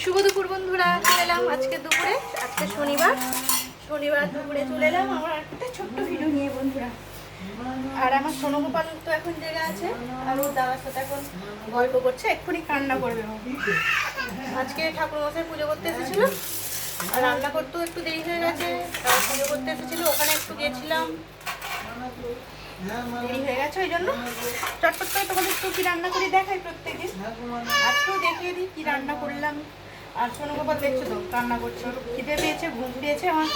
শুভ দুপুর বন্ধুরা, চলে এলাম আজকে দুপুরে। আজকে শনিবার দুপুরে চলে এলাম আমার একটা ছোট্ট ভিডিও নিয়ে বন্ধুরা। আর আমার সোনগোপাল তো এখন জেগে আছে, আর ওর দাদার সাথে এখন গল্প করছে, এক্ষুনি কান্না করবে। আজকে ঠাকুরমশাই পুজো করতে এসেছিলো, আর রান্না করতেও একটু দেরি হয়ে গেছে। পুজো করতে এসেছিলো, ওখানে একটু গিয়েছিলাম, দেরি হয়ে গেছে, ওই জন্য চটপট করে তোমাদের একটু কি রান্না করে দেখাই প্রত্যেকদিন। আজকেও দেখিয়ে দিই কি রান্না করলাম। আর সোনগোপাল দেখছো তো কান্না করছে, খিদে পেয়েছে, ঘুম পেয়েছে। আমার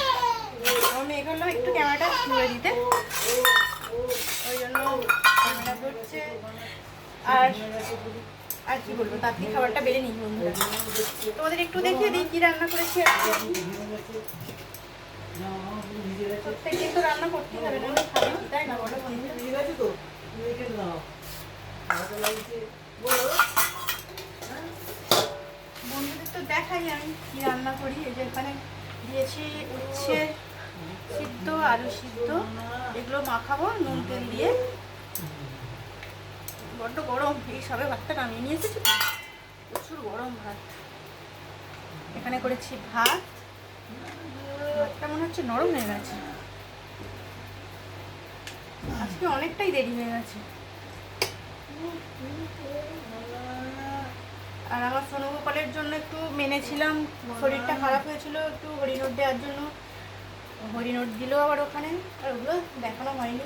মেয়ে বললো একটু ক্যামেরাটা ধরে দিতে, ওই জন্য ক্যামেরা ধরছে। আর আর কি বলবো, তাড়াতাড়ি খাবারটা বেড়ে নিই বন্ধুরা। তোমাদের একটু দেখিয়ে দিই কি রান্না করেছি আজকে। প্রত্যেকদিন তো রান্না করতেই হবে, না খাবে কি, তাই না বলো বন্ধুরা? বন্ধুদের তো দেখাই আমি কি রান্না করি। এই যে এখানে দিয়েছি উচ্ছে সিদ্ধ, আলু সিদ্ধ, এগুলো মাখাবো নুন তেল দিয়ে। বড্ড গরম, এই সবে ভাতটা নামিয়ে নিয়ে এসেছি, প্রচুর গরম ভাত। এখানে করেছি ভাত, ভাতটা মনে হচ্ছে নরম হয়ে গেছে, আজকে অনেকটাই দেরি হয়ে গেছে। আর আমার সোনগোপালের জন্য একটু মেনেছিলাম, শরীরটা খারাপ হয়েছিল, একটু হরিনোট দেওয়ার জন্য। হরিনোট দিল আবার ওখানে, আর ওগুলো দেখানো হয়নি।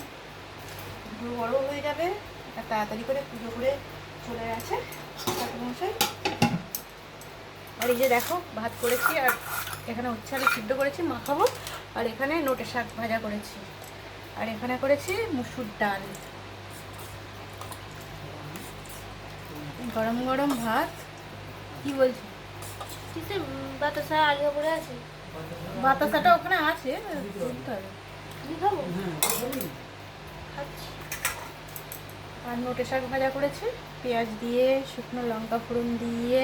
একটু বড় হয়ে যাবে, তাড়াতাড়ি করে পুজো করে চলে গেছে ঠাকুরমশাই। আর এই যে দেখো ভাত করেছি, আর এখানে উচ্ছে আলু সিদ্ধ করেছি মাখাবো, আর এখানে নোটে শাক ভাজা করেছি, আর এখানে করেছি মুসুর ডাল। গরম গরম ভাত। কি বলছি? বাতাসা আলু পড়ে আছে, বাতাসাটা ওখানে আছে, বলতে হবে। খাবো আর নোটে শাক ভাজা করেছি পেঁয়াজ দিয়ে, শুকনো লঙ্কা ফোড়ন দিয়ে।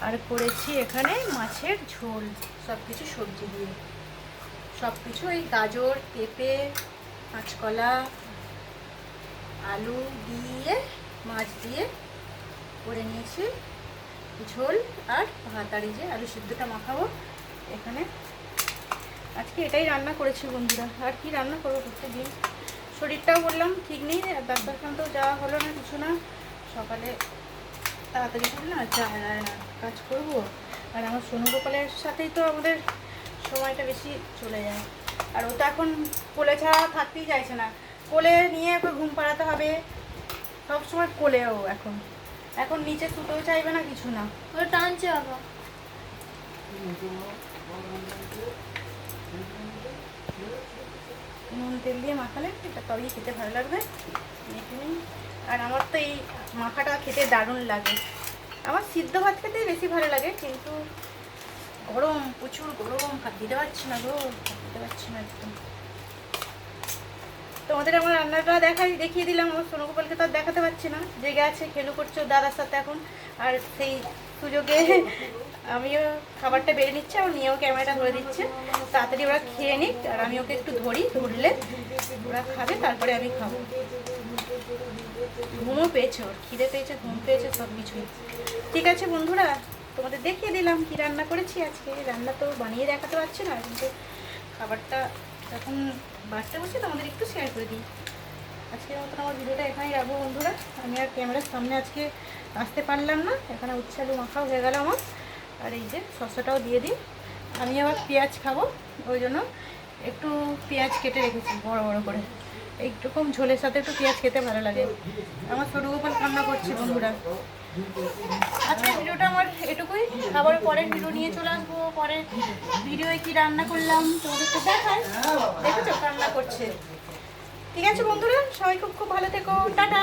আর করেছি এখানে মাছের ঝোল, সব কিছু সবজি দিয়ে, সব কিছু এই গাজর, পেঁপে, কাঁচকলা, আলু দিয়ে, মাছ দিয়ে করে নিয়েছি ঝোল। আর ভাত, আর এই যে আলু সিদ্ধটা মাখাবো এখানে। আজকে এটাই রান্না করেছি বন্ধুরা, আর কি রান্না করবো প্রত্যেকদিন। শরীরটাও বললাম ঠিক নেই, ডাক্তারখানাতেও যাওয়া হলো না, কিছু না। সকালে তাড়াতাড়ি করে না যায় না, কাজ করবো। আর আমার সোনগোপালের সাথেই তো আমাদের সময়টা বেশি চলে যায়। আর ও তো এখন কোলে ছাড়া থাকতেই চাইছে না, কোলে নিয়ে একবার ঘুম পাড়াতে হবে সবসময়, কোলে ও এখন এখন নিচে শুতেও চাইবে না, কিছু না। ওরা টানছে বাবা। নুন তেল দিয়ে মাখালে এটা তবেই খেতে ভালো লাগবে। আর আমার তো এই মাখাটা খেতে দারুণ লাগে। আমার সিদ্ধ ভাত খেতেই বেশি ভালো লাগে, কিন্তু গরম, প্রচুর গরম, ভাত দিতে পারছি না গো, দিতে পারছি না একদম। তোমাদের আমার রান্নাটা দেখিয়ে দিলাম। আমার সোনগোপালকে তো আর দেখাতে পারছি না, জেগে আছে, খেলু করছে ওর দাদার সাথে এখন। আর সেই সুযোগে আমিও খাবারটা বেড়ে নিচ্ছি, আর নিয়েও ক্যামেরাটা ধরে দিচ্ছে। তাড়াতাড়ি ওরা খেয়ে নিক, আর আমি ওকে একটু ধরলে ওরা খাবে, তারপরে আমি খাবো। ঘুমও পেয়েছে, ওর খিদে পেয়েছে, ঘুম পেয়েছে, সব কিছুই ঠিক আছে বন্ধুরা। তোমাদের দেখিয়ে দিলাম কি রান্না করেছি আজকে। রান্না তো বানিয়ে দেখাতে পারছি না, কিন্তু খাবারটা যখন বাড়তে বসে তোমাদের একটু শেয়ার করে দিই। আজকের মতন আমার ভিডিওটা এখানেই রাখবো বন্ধুরা। আমি আর ক্যামেরার সামনে আজকে আসতে পারলাম না, এখানে উচ্ছে আলু মাখাও হয়ে গেল আমার। আর এই যে শসাটাও দিয়ে দিই, আমি আবার পেঁয়াজ খাবো, ওই জন্য একটু পেঁয়াজ কেটে রেখেছি বড় বড় করে। এইরকম ঝোলের সাথে একটু পেঁয়াজ খেতে ভালো লাগে। আমার সোনগোপাল কান্না করছে বন্ধুরা। আজকের ভিডিওটা আমার এটুকুই, আবার পরের ভিডিও নিয়ে চলে আসবো। পরের ভিডিওয়ে কি রান্না করলাম তোমাদের তো দেখায়, দেখেছো রান্না করছে। ঠিক আছে বন্ধুরা, সবাই খুব খুব ভালো থেকো, টাটা।